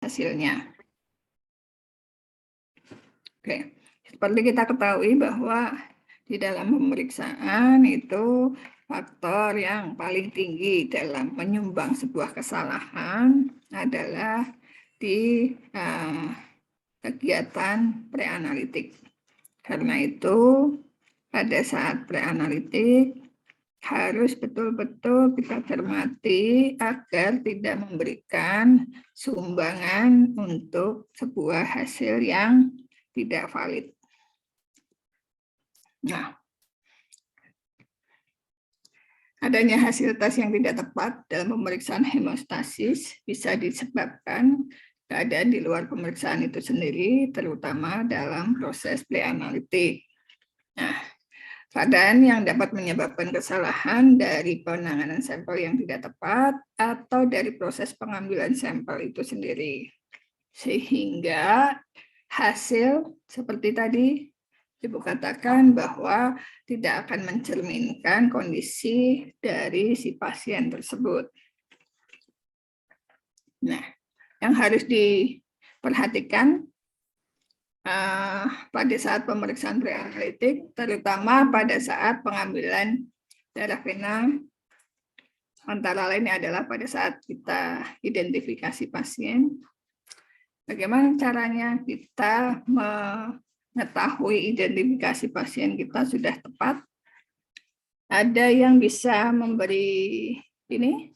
hasilnya. Oke, seperti kita ketahui bahwa di dalam pemeriksaan itu faktor yang paling tinggi dalam menyumbang sebuah kesalahan adalah di kegiatan preanalitik. Karena itu pada saat preanalitik harus betul-betul kita cermati agar tidak memberikan sumbangan untuk sebuah hasil yang tidak valid. Nah, adanya hasil tes yang tidak tepat dalam pemeriksaan hemostasis bisa disebabkan keadaan di luar pemeriksaan itu sendiri, terutama dalam proses preanalitik. Nah, keadaan yang dapat menyebabkan kesalahan dari penanganan sampel yang tidak tepat atau dari proses pengambilan sampel itu sendiri. Sehingga hasil seperti tadi Ibu katakan bahwa tidak akan mencerminkan kondisi dari si pasien tersebut. Nah, yang harus diperhatikan pada saat pemeriksaan preanalitik, terutama pada saat pengambilan darah vena, antara lain adalah pada saat kita identifikasi pasien. Bagaimana caranya kita mengetahui identifikasi pasien kita sudah tepat? Ada yang bisa memberi ini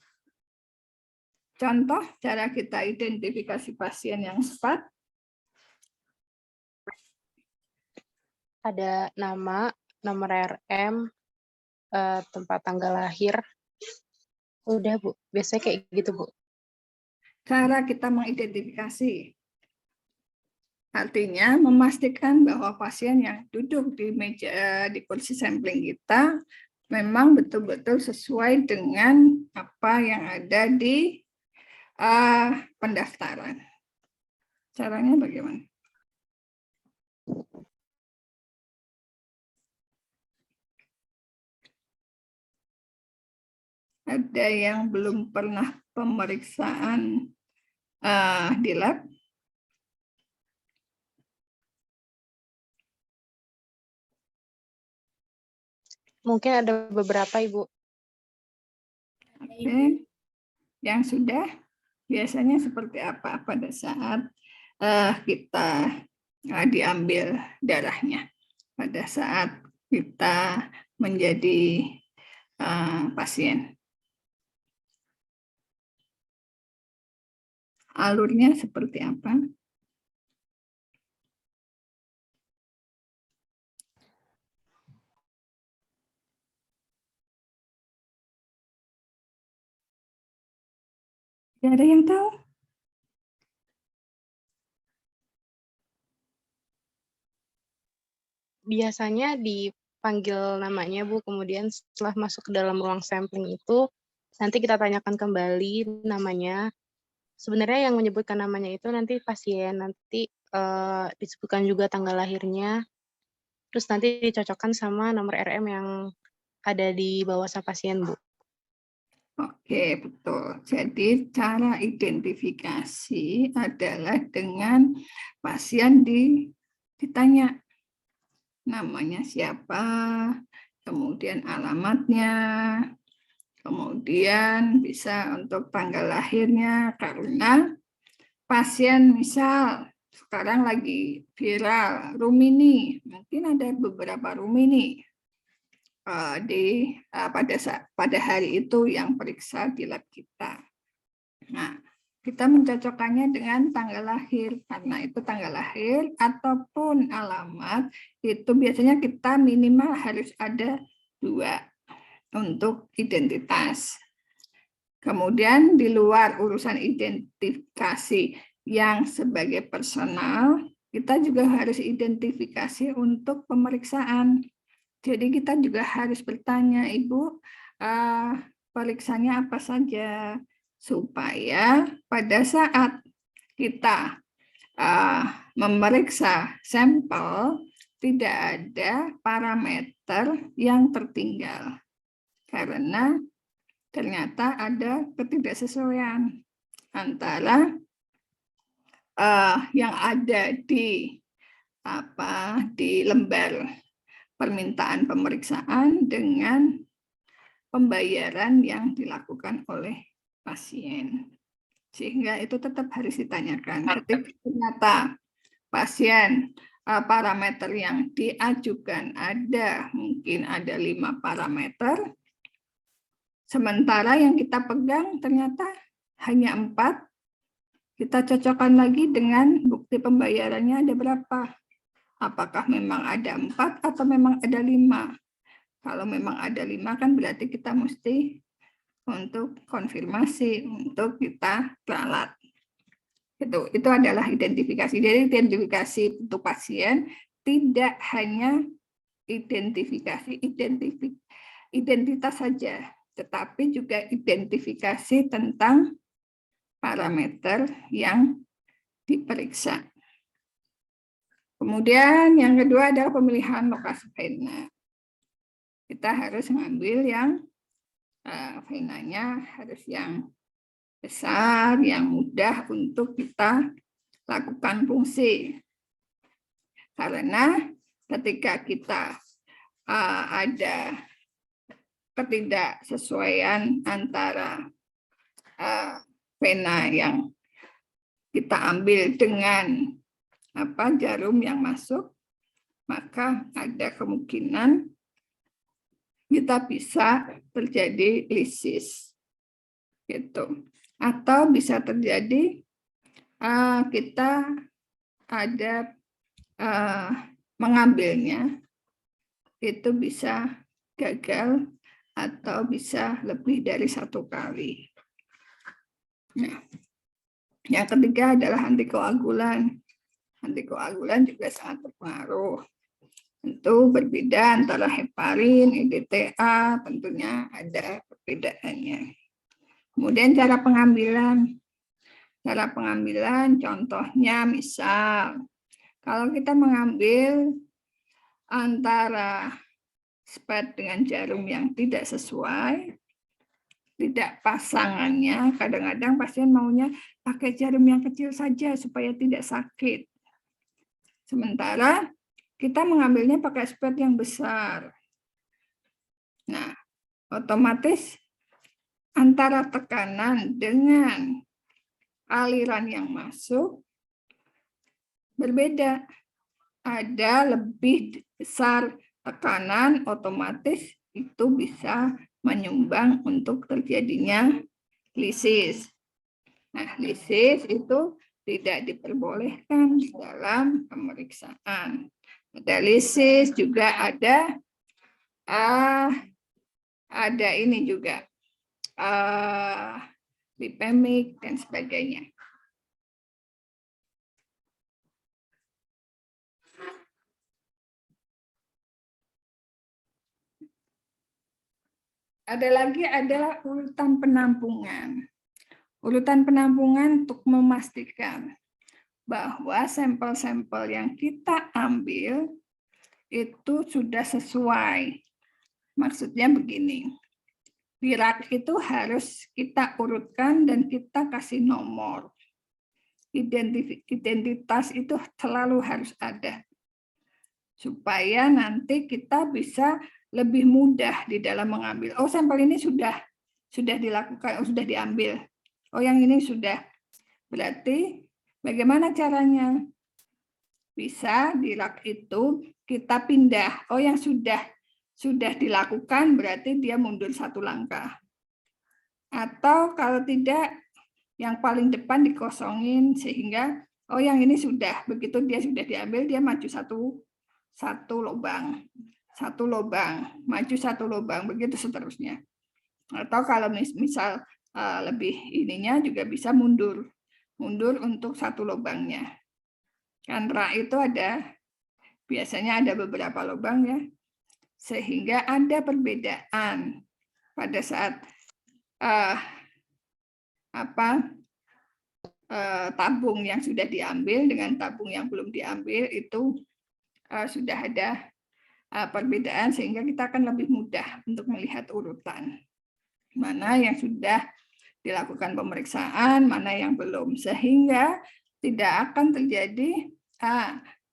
contoh cara kita identifikasi pasien yang tepat? Ada nama, nomor RM, tempat tanggal lahir. Udah, Bu. Biasanya kayak gitu, Bu. Cara kita mengidentifikasi. Artinya memastikan bahwa pasien yang duduk di meja di kursi sampling kita memang betul-betul sesuai dengan apa yang ada di pendaftaran. Caranya bagaimana? Ada yang belum pernah pemeriksaan di lab? Mungkin ada beberapa, Ibu. Oke. Yang sudah biasanya seperti apa pada saat kita diambil darahnya, pada saat kita menjadi pasien. Alurnya seperti apa? Tidak ada yang tahu? Biasanya dipanggil namanya, Bu, kemudian setelah masuk ke dalam ruang sampling itu, nanti kita tanyakan kembali namanya. Sebenarnya yang menyebutkan namanya itu nanti pasien, nanti disebutkan juga tanggal lahirnya, terus nanti dicocokkan sama nomor RM yang ada di bawah sang pasien, Bu. Oke, betul. Jadi cara identifikasi adalah dengan pasien ditanya namanya siapa, kemudian alamatnya, kemudian bisa untuk tanggal lahirnya, karena pasien misal sekarang lagi viral Rumini, mungkin ada beberapa Rumini pada hari itu yang periksa di lab kita. Nah, kita mencocokkannya dengan tanggal lahir, karena itu tanggal lahir ataupun alamat itu biasanya kita minimal harus ada 2 untuk identitas. Kemudian di luar urusan identifikasi yang sebagai personal, kita juga harus identifikasi untuk pemeriksaan. Jadi kita juga harus bertanya, Ibu, periksanya apa saja, supaya pada saat kita memeriksa sampel tidak ada parameter yang tertinggal, karena ternyata ada ketidaksesuaian antara yang ada di lembar permintaan pemeriksaan dengan pembayaran yang dilakukan oleh pasien. Sehingga itu tetap harus ditanyakan. Ketika ternyata pasien parameter yang diajukan mungkin ada 5 parameter, sementara yang kita pegang ternyata hanya 4, kita cocokkan lagi dengan bukti pembayarannya ada berapa. Apakah memang ada 4 atau memang ada 5? Kalau memang ada 5 kan berarti kita mesti untuk konfirmasi, untuk kita ralat. Itu adalah identifikasi. Jadi identifikasi untuk pasien tidak hanya identitas saja, tetapi juga identifikasi tentang parameter yang diperiksa. Kemudian yang kedua adalah pemilihan lokasi vena. Kita harus mengambil yang venanya harus yang besar, yang mudah untuk kita lakukan fungsi. Karena ketika kita ada ketidaksesuaian antara vena yang kita ambil dengan jarum yang masuk, maka ada kemungkinan kita bisa terjadi lisis, gitu. Atau bisa terjadi kita ada mengambilnya itu bisa gagal atau bisa lebih dari 1 kali. Nah, yang ketiga adalah antikoagulan. Antikoagulan juga sangat berpengaruh. Tentu berbeda antara heparin, EDTA, tentunya ada perbedaannya. Kemudian cara pengambilan. Cara pengambilan contohnya misal, kalau kita mengambil antara spet dengan jarum yang tidak sesuai, tidak pasangannya, kadang-kadang pasien maunya pakai jarum yang kecil saja supaya tidak sakit. Sementara kita mengambilnya pakai spet yang besar. Nah, otomatis antara tekanan dengan aliran yang masuk berbeda. Ada lebih besar tekanan, otomatis itu bisa menyumbang untuk terjadinya lisis. Nah, lisis itu tidak diperbolehkan dalam pemeriksaan. Ada lisis, juga ada ini juga lipemik dan sebagainya. Ada lagi adalah urutan penampungan. Urutan penampungan untuk memastikan bahwa sampel-sampel yang kita ambil itu sudah sesuai. Maksudnya begini, di rak itu harus kita urutkan dan kita kasih nomor. Identitas itu selalu harus ada. Supaya nanti kita bisa lebih mudah di dalam mengambil. Oh, sampel ini sudah dilakukan, sudah diambil. Oh, yang ini sudah. Berarti bagaimana caranya? Bisa di rak itu kita pindah. Oh, yang sudah dilakukan berarti dia mundur 1 langkah. Atau kalau tidak, yang paling depan dikosongin sehingga oh yang ini sudah, begitu dia sudah diambil dia maju satu lubang, maju 1 lubang, begitu seterusnya. Atau kalau misal lebih ininya juga bisa mundur untuk 1 lubangnya. Kan rak itu biasanya ada beberapa lubang ya, sehingga ada perbedaan pada saat tabung yang sudah diambil dengan tabung yang belum diambil itu sudah ada perbedaan, sehingga kita akan lebih mudah untuk melihat urutan mana yang sudah dilakukan pemeriksaan, mana yang belum, sehingga tidak akan terjadi,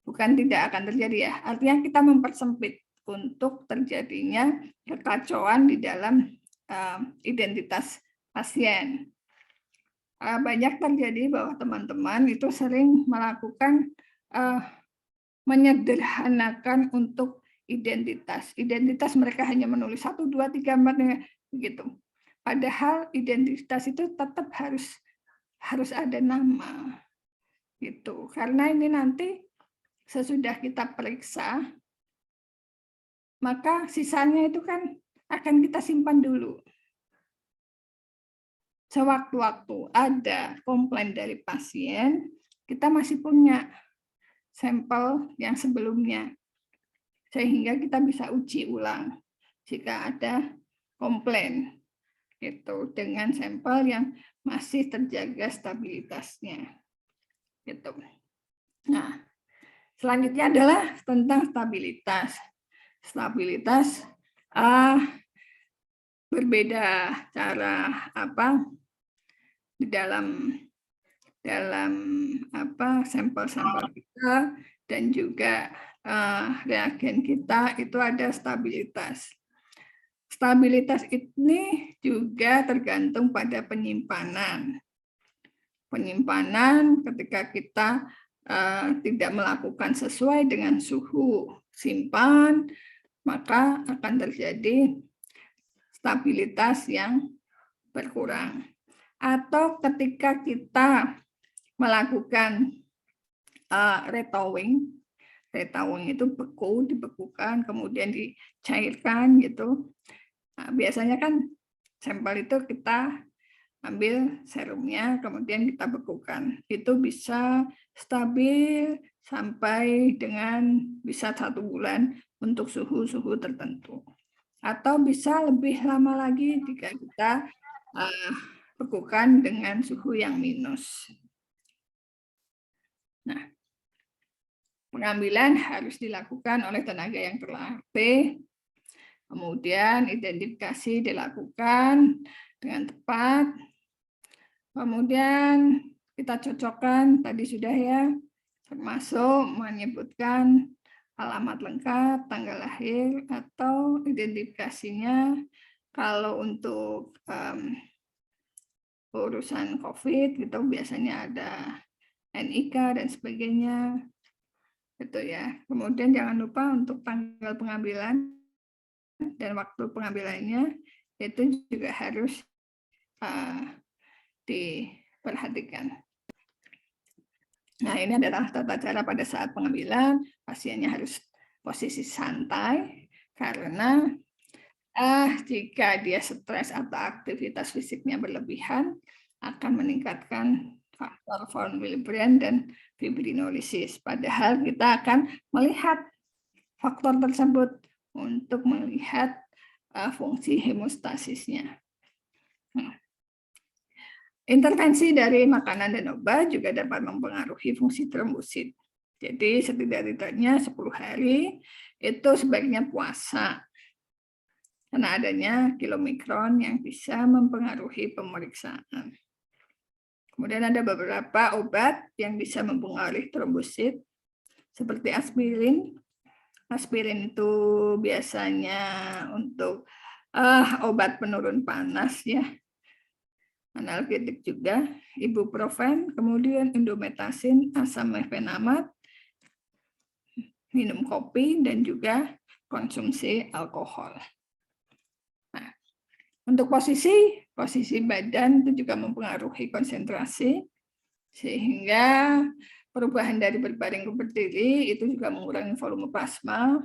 bukan tidak akan terjadi ya, artinya kita mempersempit untuk terjadinya kekacauan di dalam identitas pasien. Banyak terjadi bahwa teman-teman itu sering melakukan menyederhanakan untuk identitas. Identitas mereka hanya menulis 1, 2, 3, 4 begitu. Padahal identitas itu tetap harus ada nama gitu. Karena ini nanti sesudah kita periksa, maka sisanya itu kan akan kita simpan dulu. Sewaktu-waktu ada komplain dari pasien, kita masih punya sampel yang sebelumnya, sehingga kita bisa uji ulang jika ada komplain gitu dengan sampel yang masih terjaga stabilitasnya gitu. Nah, selanjutnya adalah tentang stabilitas. Stabilitas berbeda cara di dalam sampel-sampel kita dan juga reagen kita itu ada stabilitas. Stabilitas ini juga tergantung pada penyimpanan. Penyimpanan ketika kita tidak melakukan sesuai dengan suhu simpan, maka akan terjadi stabilitas yang berkurang. Atau ketika kita melakukan retowing itu dibekukan, kemudian dicairkan gitu. Nah, biasanya kan sampel itu kita ambil serumnya, kemudian kita bekukan. Itu bisa stabil sampai dengan bisa 1 bulan untuk suhu-suhu tertentu. Atau bisa lebih lama lagi jika kita bekukan dengan suhu yang minus. Nah, pengambilan harus dilakukan oleh tenaga yang terlatih. Kemudian identifikasi dilakukan dengan tepat. Kemudian kita cocokkan, tadi sudah ya, termasuk menyebutkan alamat lengkap, tanggal lahir, atau identifikasinya. Kalau untuk urusan COVID gitu biasanya ada NIK dan sebagainya. Gitu ya. Kemudian jangan lupa untuk tanggal pengambilan dan waktu pengambilannya itu juga harus diperhatikan. Nah, ini adalah tata cara pada saat pengambilan. Pasiennya harus posisi santai karena jika dia stres atau aktivitas fisiknya berlebihan akan meningkatkan faktor von Willebrand dan fibrinolisis. Padahal kita akan melihat faktor tersebut untuk melihat fungsi hemostasisnya. Intervensi dari makanan dan obat juga dapat mempengaruhi fungsi trombosit. Jadi setidak-tidaknya 10 hari itu sebaiknya puasa. Karena adanya kilomikron yang bisa mempengaruhi pemeriksaan. Kemudian ada beberapa obat yang bisa mempengaruhi trombosit, seperti aspirin. Aspirin itu biasanya untuk obat penurun panas ya. Analgetik juga, ibuprofen, kemudian indometasin, asam mefenamat, minum kopi, dan juga konsumsi alkohol. Nah, untuk posisi badan itu juga mempengaruhi konsentrasi, sehingga perubahan dari berbaring ke berdiri itu juga mengurangi volume plasma.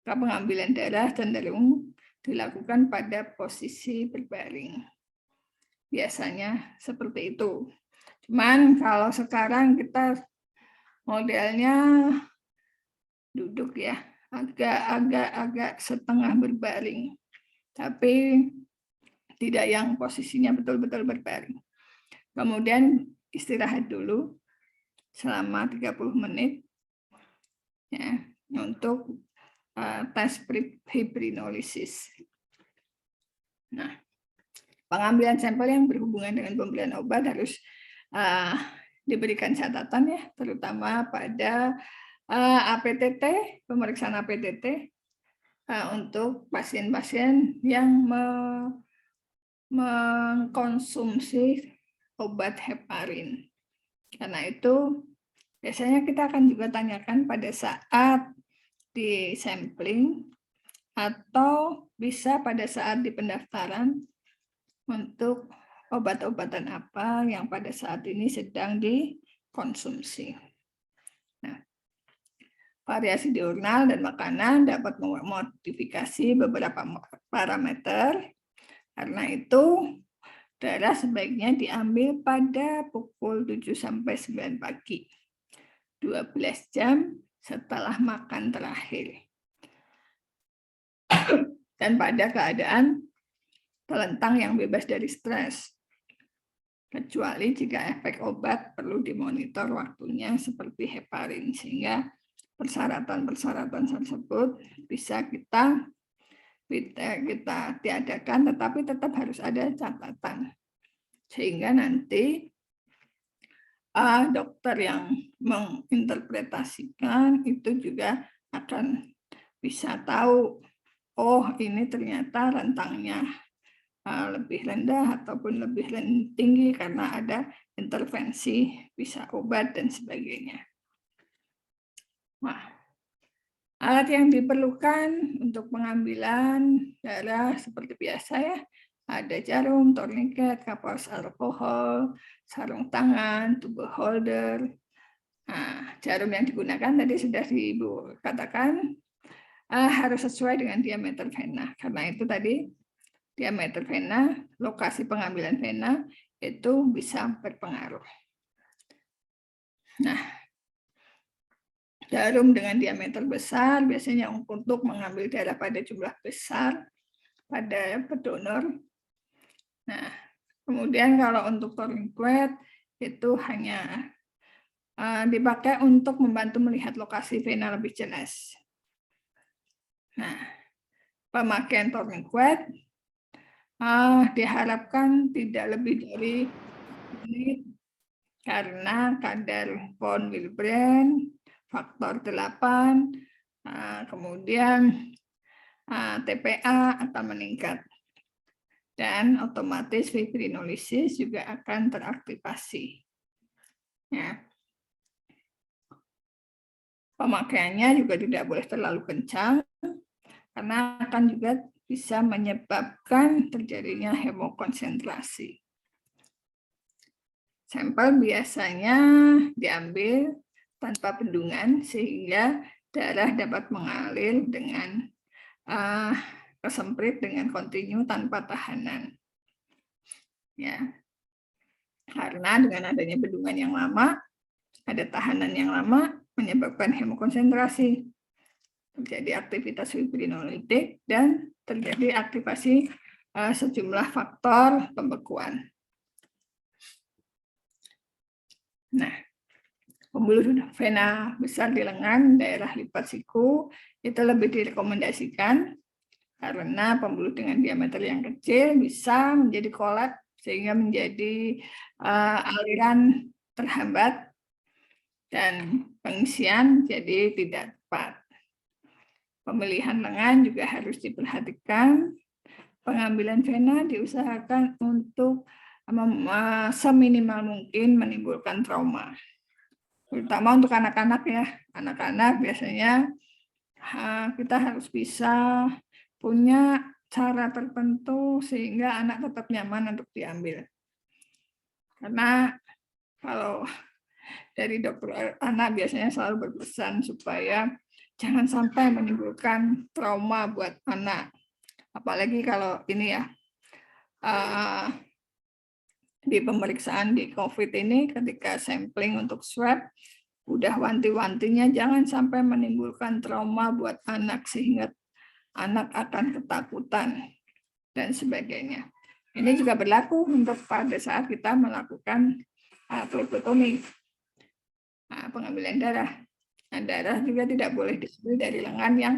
Pengambilan darah cenderung dilakukan pada posisi berbaring. Biasanya seperti itu. Cuman kalau sekarang kita modelnya duduk ya, agak setengah berbaring. Tapi tidak yang posisinya betul-betul berbaring. Kemudian istirahat dulu selama 30 menit ya, untuk tes fibrinolisis. Nah, pengambilan sampel yang berhubungan dengan pemberian obat harus diberikan catatan ya, terutama pada APTT, pemeriksaan APTT untuk pasien-pasien yang mengkonsumsi obat heparin. Karena itu biasanya kita akan juga tanyakan pada saat di sampling atau bisa pada saat di pendaftaran untuk obat-obatan apa yang pada saat ini sedang dikonsumsi. Nah, variasi diurnal dan makanan dapat memodifikasi beberapa parameter. Karena itu, darah sebaiknya diambil pada pukul 7 sampai 9 pagi. 12 jam setelah makan terakhir. Dan pada keadaan telentang yang bebas dari stres. Kecuali jika efek obat perlu dimonitor waktunya seperti heparin, sehingga persyaratan-persyaratan tersebut bisa kita tiadakan, tetapi tetap harus ada catatan. Sehingga nanti dokter yang menginterpretasikan itu juga akan bisa tahu, oh ini ternyata rentangnya lebih rendah ataupun lebih tinggi karena ada intervensi, bisa obat dan sebagainya. Nah, alat yang diperlukan untuk pengambilan darah seperti biasa ya, ada jarum, tourniquet, kapas alkohol, sarung tangan, tube holder. Nah, jarum yang digunakan tadi sudah Ibu katakan harus sesuai dengan diameter vena. Karena itu tadi diameter vena, lokasi pengambilan vena itu bisa berpengaruh. Nah, jarum dengan diameter besar biasanya untuk mengambil darah pada jumlah besar pada pendonor. Nah, kemudian kalau untuk tourniquet itu hanya dipakai untuk membantu melihat lokasi vena lebih jelas. Nah, pemakaian tourniquet diharapkan tidak lebih dari menit karena kadar von Willebrand faktor 8, kemudian TPA akan meningkat dan otomatis fibrinolisis juga akan teraktivasi. Ya. Pemakaiannya juga tidak boleh terlalu kencang karena akan juga bisa menyebabkan terjadinya hemokonsentrasi. Sampel biasanya diambil tanpa bendungan sehingga darah dapat mengalir dengan kesemprit dengan kontinu tanpa tahanan. Ya. Karena dengan adanya bendungan yang lama, ada tahanan yang lama menyebabkan hemokonsentrasi, terjadi aktivitas fibrinolitik dan terjadi aktivasi sejumlah faktor pembekuan. Nah, pembuluh vena besar di lengan, daerah lipat siku, itu lebih direkomendasikan karena pembuluh dengan diameter yang kecil bisa menjadi kolap sehingga menjadi aliran terhambat dan pengisian jadi tidak tepat. Pemilihan lengan juga harus diperhatikan. Pengambilan vena diusahakan untuk seminimal mungkin menimbulkan trauma. Terutama untuk anak-anak ya. Anak-anak biasanya kita harus bisa punya cara tertentu sehingga anak tetap nyaman untuk diambil. Karena kalau dari dokter anak biasanya selalu berpesan supaya jangan sampai menimbulkan trauma buat anak. Apalagi kalau ini ya, di pemeriksaan di COVID ini ketika sampling untuk swab, udah wanti-wantinya jangan sampai menimbulkan trauma buat anak sehingga anak akan ketakutan dan sebagainya. Ini juga berlaku untuk pada saat kita melakukan phlebotomi, pengambilan darah. Nah, darah juga tidak boleh diambil dari lengan yang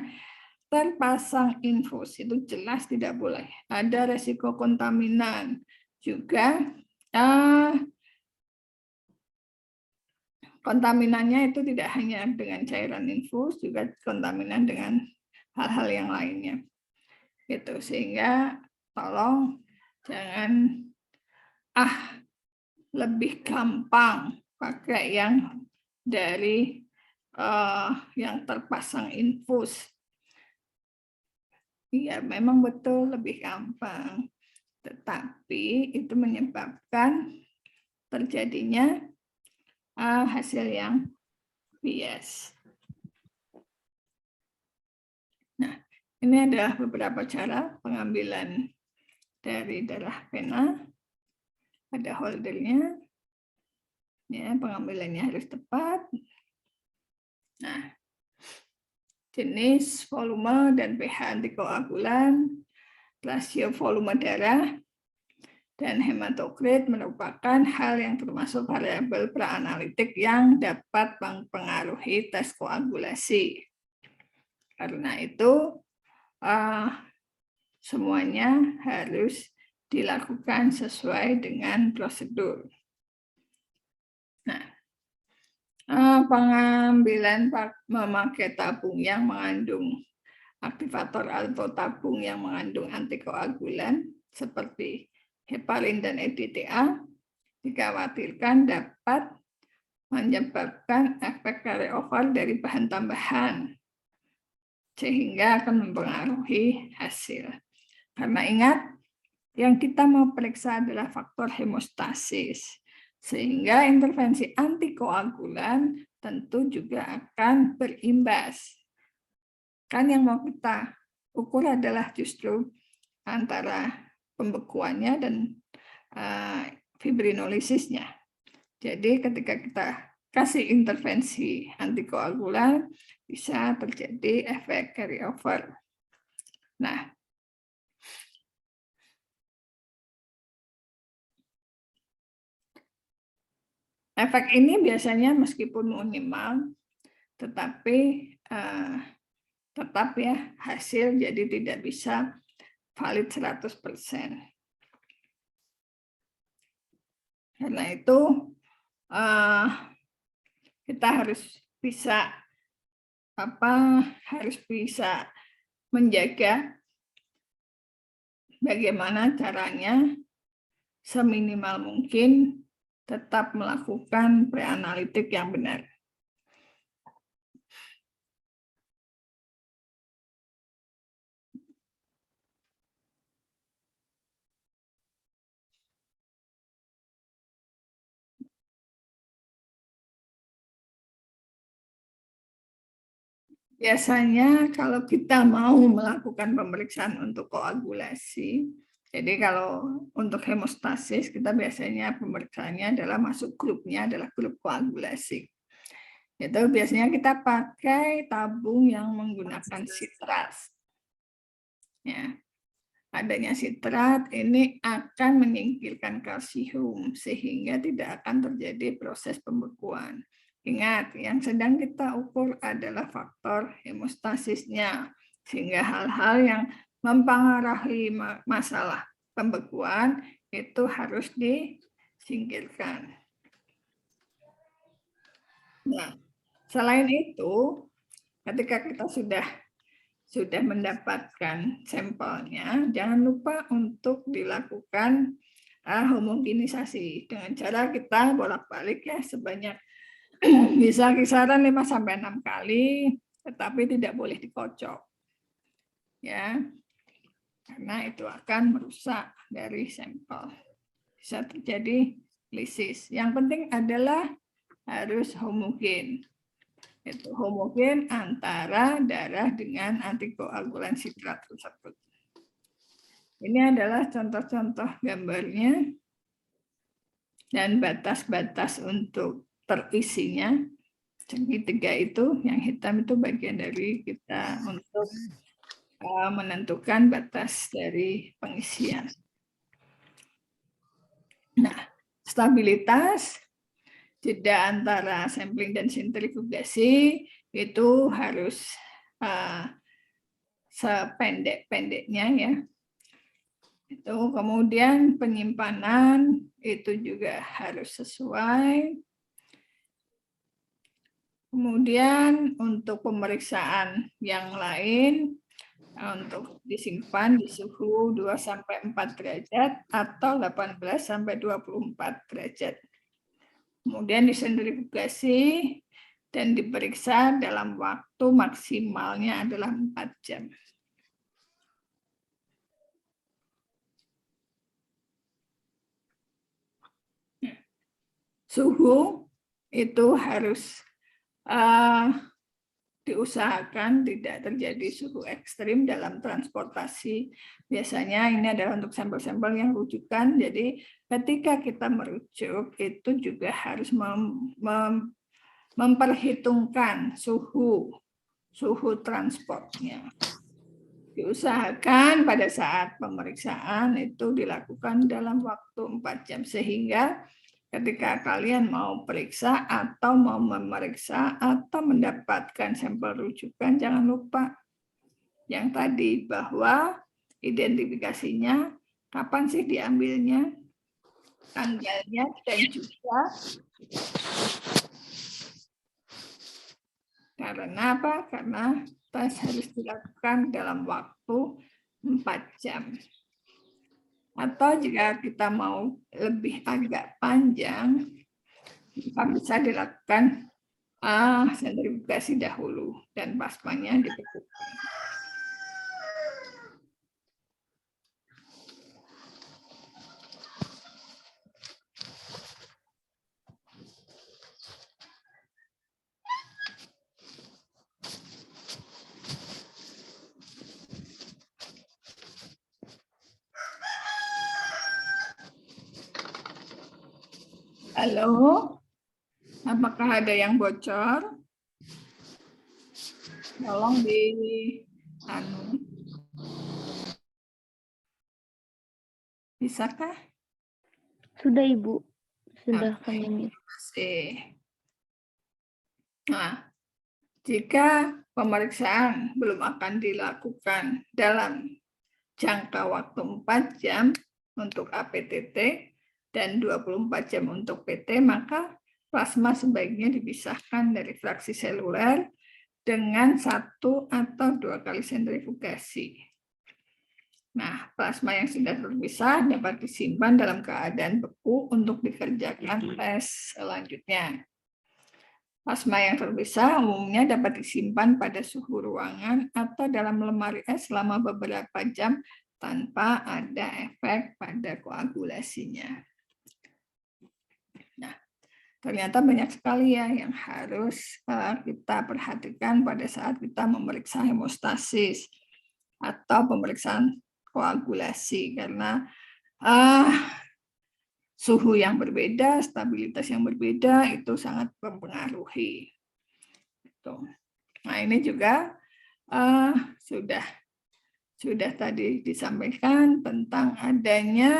terpasang infus, itu jelas tidak boleh. Ada resiko kontaminan juga kontaminannya itu tidak hanya dengan cairan infus, juga kontaminan dengan hal-hal yang lainnya. Gitu. Sehingga tolong jangan lebih gampang pakai yang dari yang terpasang infus. Iya, memang betul lebih gampang. Tetapi itu menyebabkan terjadinya hasil yang bias. Nah, ini adalah beberapa cara pengambilan dari darah pena. Ada holdernya, ya, pengambilannya harus tepat. Nah, jenis, volume, dan pH antikoagulan, rasio volume darah, dan hematokrit merupakan hal yang termasuk variabel praanalitik yang dapat mempengaruhi tes koagulasi. Karena itu, semuanya harus dilakukan sesuai dengan prosedur. Nah, pengambilan memakai tabung yang mengandung aktivator atau tabung yang mengandung antikoagulan seperti heparin dan EDTA dikhawatirkan dapat menyebabkan efek carryover dari bahan tambahan sehingga akan mempengaruhi hasil. Karena ingat, yang kita mau periksa adalah faktor hemostasis. Sehingga intervensi antikoagulan tentu juga akan berimbas. Kan yang mau kita ukur adalah justru antara pembekuannya dan fibrinolisisnya. Jadi ketika kita kasih intervensi antikoagulan, bisa terjadi efek carryover. Nah, efek ini biasanya meskipun minimal, tetapi tetap ya hasil jadi tidak bisa valid 100%. Karena itu kita harus bisa menjaga bagaimana caranya seminimal mungkin tetap melakukan preanalitik yang benar. Biasanya kalau kita mau melakukan pemeriksaan untuk koagulasi, jadi kalau untuk hemostasis kita biasanya pemeriksaannya adalah masuk grupnya adalah grup koagulasi. Itu biasanya kita pakai tabung yang menggunakan sitrat. Ya. Adanya sitrat ini akan menyingkirkan kalsium sehingga tidak akan terjadi proses pembekuan. Ingat, yang sedang kita ukur adalah faktor hemostasisnya, sehingga hal-hal yang mempengaruhi masalah pembekuan itu harus disingkirkan. Nah, selain itu, ketika kita sudah mendapatkan sampelnya, jangan lupa untuk dilakukan homogenisasi dengan cara kita bolak-balik ya sebanyak bisa kisaran 5-6 kali, tetapi tidak boleh dikocok. Ya. Karena itu akan merusak dari sampel. Bisa terjadi lisis. Yang penting adalah harus homogen. Itu homogen antara darah dengan antikoagulan sitrat tersebut. Ini adalah contoh-contoh gambarnya dan batas-batas untuk terisinya. Segitiga itu, yang hitam itu bagian dari kita untuk menentukan batas dari pengisian. Nah, stabilitas jeda antara sampling dan sentrifugasi itu harus sependek-pendeknya ya. Itu kemudian penyimpanan itu juga harus sesuai. Kemudian untuk pemeriksaan yang lain, untuk disimpan di suhu 2-4 derajat atau 18-24 derajat. Kemudian disentrifugasi dan diperiksa dalam waktu maksimalnya adalah 4 jam. Suhu itu harus diusahakan tidak terjadi suhu ekstrim dalam transportasi. Biasanya ini adalah untuk sampel-sampel yang rujukan. Jadi ketika kita merujuk itu juga harus memperhitungkan suhu transportnya. Diusahakan pada saat pemeriksaan itu dilakukan dalam waktu 4 jam sehingga ketika kalian mau periksa atau mau memeriksa atau mendapatkan sampel rujukan, jangan lupa yang tadi bahwa identifikasinya kapan sih diambilnya, tanggalnya, dan juga karena apa? Karena tes harus dilakukan dalam waktu 4 jam. Atau jika kita mau lebih agak panjang, kita bisa dilakukan sentrifugasi dahulu dan plasmanya dibekukan. Halo, apakah ada yang bocor? Tolong bisakah? Sudah Ibu, sudah kami minta. Nah, jika pemeriksaan belum akan dilakukan dalam jangka waktu 4 jam untuk APTT dan 24 jam untuk PT, maka plasma sebaiknya dipisahkan dari fraksi seluler dengan 1 atau 2 kali sentrifugasi. Nah, plasma yang sudah terpisah dapat disimpan dalam keadaan beku untuk dikerjakan tes selanjutnya. Plasma yang terpisah umumnya dapat disimpan pada suhu ruangan atau dalam lemari es selama beberapa jam tanpa ada efek pada koagulasinya. Nah, ternyata banyak sekali ya yang harus kita perhatikan pada saat kita memeriksa hemostasis atau pemeriksaan koagulasi, karena suhu yang berbeda, stabilitas yang berbeda itu sangat mempengaruhi. Nah, ini juga sudah tadi disampaikan tentang adanya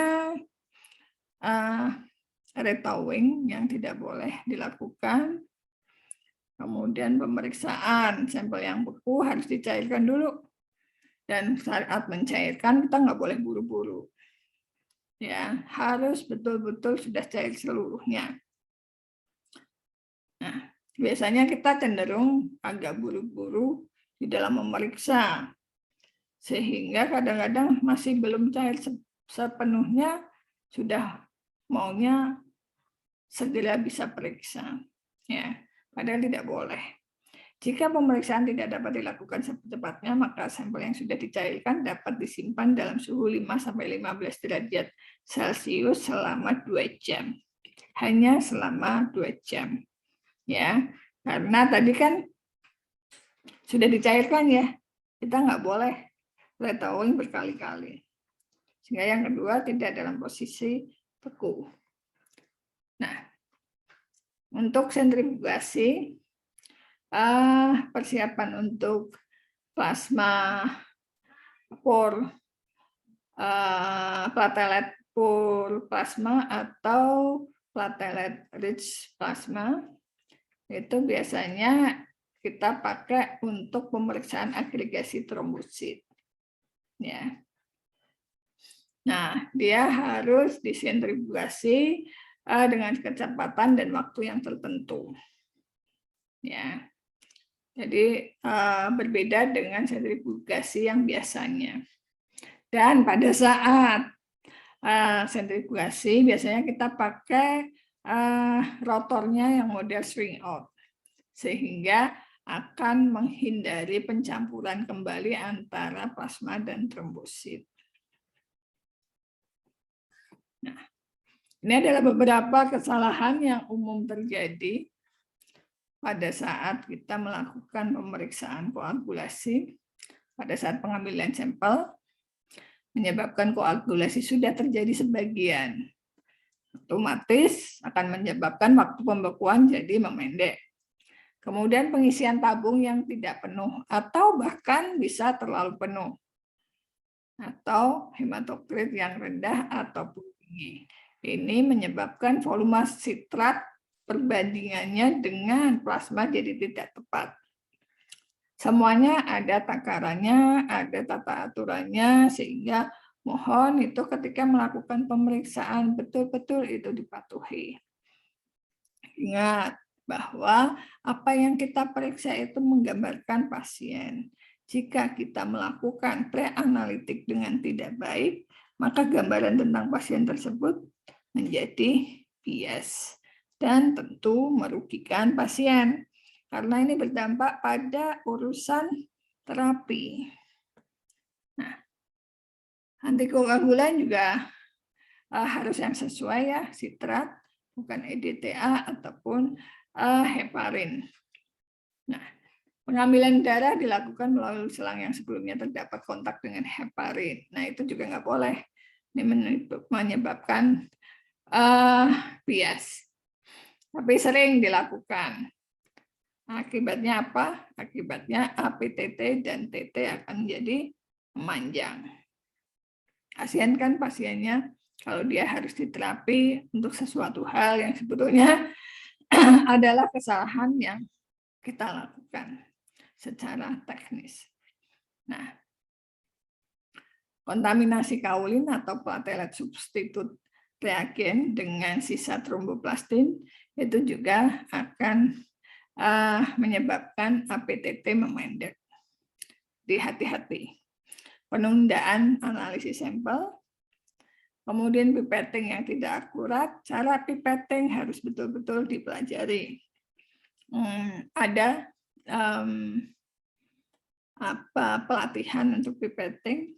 retowing yang tidak boleh dilakukan. Kemudian pemeriksaan sampel yang beku harus dicairkan dulu. Dan saat mencairkan kita nggak boleh buru-buru. Ya, harus betul-betul sudah cair seluruhnya. Nah, biasanya kita cenderung agak buru-buru di dalam memeriksa. Sehingga kadang-kadang masih belum cair sepenuhnya, sudah maunya segera bisa periksa. Ya, padahal tidak boleh. Jika pemeriksaan tidak dapat dilakukan secepatnya, maka sampel yang sudah dicairkan dapat disimpan dalam suhu 5-15 derajat Celcius selama 2 jam. Hanya selama 2 jam. Ya, karena tadi kan sudah dicairkan ya, kita nggak boleh retowing berkali-kali. Sehingga yang kedua tidak dalam posisi beku. Nah, untuk sentrifugasi, persiapan untuk plasma pour platelet pour plasma atau platelet rich plasma itu biasanya kita pakai untuk pemeriksaan agregasi trombosit. Ya. Nah, dia harus disentrifugasi dengan kecepatan dan waktu yang tertentu. ya. Jadi berbeda dengan sentrifugasi yang biasanya. Dan pada saat sentrifugasi biasanya kita pakai rotornya yang model swing out, sehingga akan menghindari pencampuran kembali antara plasma dan trombosit. Nah, ini adalah beberapa kesalahan yang umum terjadi pada saat kita melakukan pemeriksaan koagulasi, pada saat pengambilan sampel, menyebabkan koagulasi sudah terjadi sebagian. Otomatis akan menyebabkan waktu pembekuan jadi memendek. Kemudian pengisian tabung yang tidak penuh atau bahkan bisa terlalu penuh. Atau hematokrit yang rendah ataupun tinggi. Ini menyebabkan volume sitrat perbandingannya dengan plasma jadi tidak tepat. Semuanya ada takarannya, ada tata aturannya, sehingga mohon itu ketika melakukan pemeriksaan betul-betul itu dipatuhi. Ingat bahwa apa yang kita periksa itu menggambarkan pasien. Jika kita melakukan pre-analitik dengan tidak baik, maka gambaran tentang pasien tersebut menjadi bias dan tentu merugikan pasien karena ini berdampak pada urusan terapi. Nah, antikoagulan juga harus yang sesuai ya, sitrat, bukan EDTA ataupun heparin. Nah, pengambilan darah dilakukan melalui selang yang sebelumnya terdapat kontak dengan heparin. Nah, itu juga nggak boleh. Ini menyebabkan bias. Tapi sering dilakukan. Akibatnya apa? Akibatnya APTT dan TT akan menjadi memanjang. Kasihan kan pasiennya kalau dia harus diterapi untuk sesuatu hal yang sebetulnya adalah kesalahan yang kita lakukan secara teknis. Nah, kontaminasi kaulin atau platelet substitut reagen dengan sisa tromboplastin itu juga akan menyebabkan APTT memendek. Hati-hati. Penundaan analisis sampel, kemudian pipetting yang tidak akurat, cara pipetting harus betul-betul dipelajari. Ada pelatihan untuk pipetting,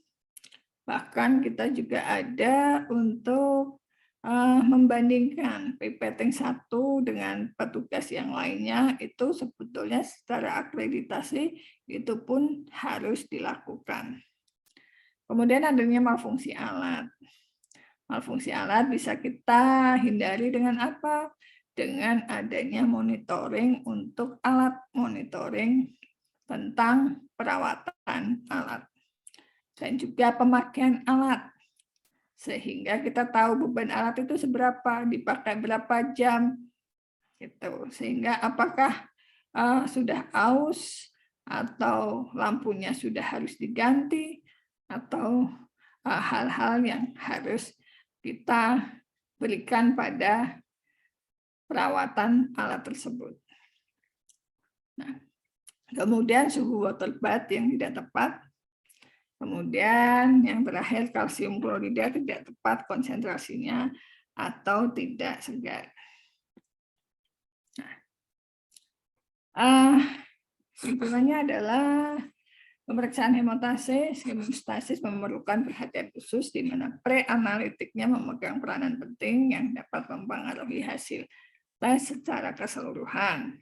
bahkan kita juga ada untuk membandingkan pipetting satu dengan petugas yang lainnya, itu sebetulnya secara akreditasi itu pun harus dilakukan. Kemudian adanya malfungsi alat. Malfungsi alat bisa kita hindari dengan apa? Dengan adanya monitoring untuk alat, monitoring tentang perawatan alat. Dan juga pemakaian alat. Sehingga kita tahu beban alat itu seberapa, dipakai berapa jam. Gitu. Sehingga apakah sudah aus, atau lampunya sudah harus diganti, atau hal-hal yang harus kita berikan pada perawatan alat tersebut. Nah, kemudian suhu water bath yang tidak tepat. Kemudian yang terakhir kalsium klorida tidak tepat konsentrasinya atau tidak segar. Nah, kesimpulannya adalah pemeriksaan hemostasis memerlukan perhatian khusus di mana pre-analitiknya memegang peranan penting yang dapat mempengaruhi hasil tes secara keseluruhan.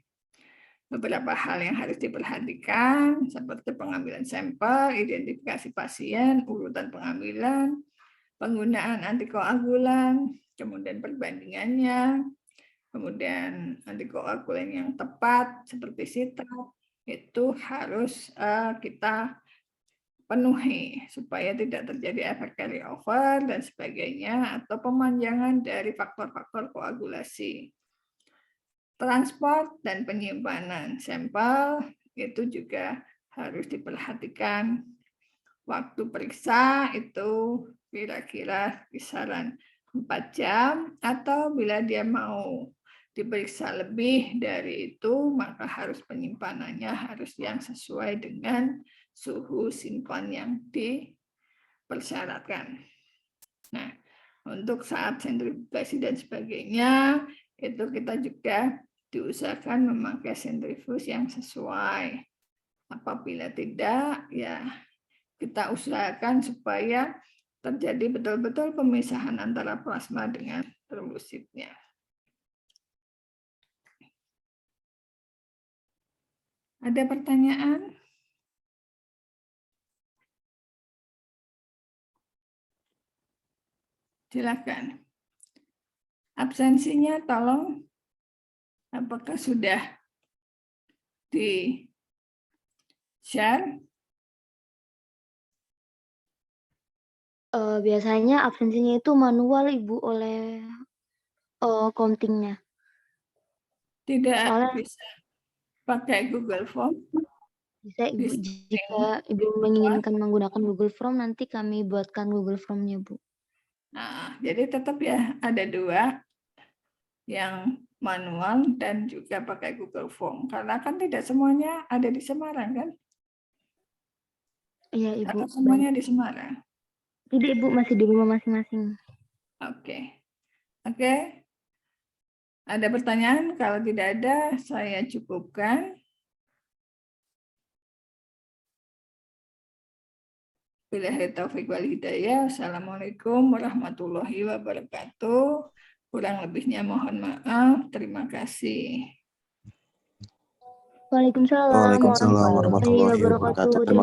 Beberapa hal yang harus diperhatikan seperti pengambilan sampel, identifikasi pasien, urutan pengambilan, penggunaan antikoagulan, kemudian perbandingannya, kemudian antikoagulan yang tepat seperti sitrat, itu harus kita penuhi supaya tidak terjadi efek carryover dan sebagainya atau pemanjangan dari faktor-faktor koagulasi. Transport dan penyimpanan sampel itu juga harus diperhatikan. Waktu periksa itu kira-kira kisaran 4 jam atau bila dia mau diperiksa lebih dari itu, maka harus penyimpanannya harus yang sesuai dengan suhu simpan yang dipersyaratkan. Nah, untuk saat sentrifugasi dan sebagainya, itu kita juga diusahakan memakai sentrifus yang sesuai. Apabila tidak, ya kita usahakan supaya terjadi betul-betul pemisahan antara plasma dengan trombositnya. Ada pertanyaan? Silakan. Absensinya tolong, apakah sudah di-share? Biasanya absensinya itu manual Ibu oleh countingnya. Tidak Soalnya bisa pakai Google Form? bisa Ibu, Di- jika Ibu menginginkan menggunakan Google Form, nanti kami buatkan Google Form-nya, Bu. Nah, jadi tetap ya ada dua, yang manual dan juga pakai Google Form. Karena kan tidak semuanya ada di Semarang kan? Iya Ibu. Atau semuanya di Semarang? Tidak Ibu, masih di rumah masing-masing. Oke. Oke. Ada pertanyaan? Kalau tidak ada, saya cukupkan. Billahi taufiq wal hidayah. Assalamualaikum warahmatullahi wabarakatuh. Kurang lebihnya mohon maaf. Terima kasih. Waalaikumsalam Waalaikumsalam warahmatullahi warahmatullahi wabarakatuh. wabarakatuh. Terima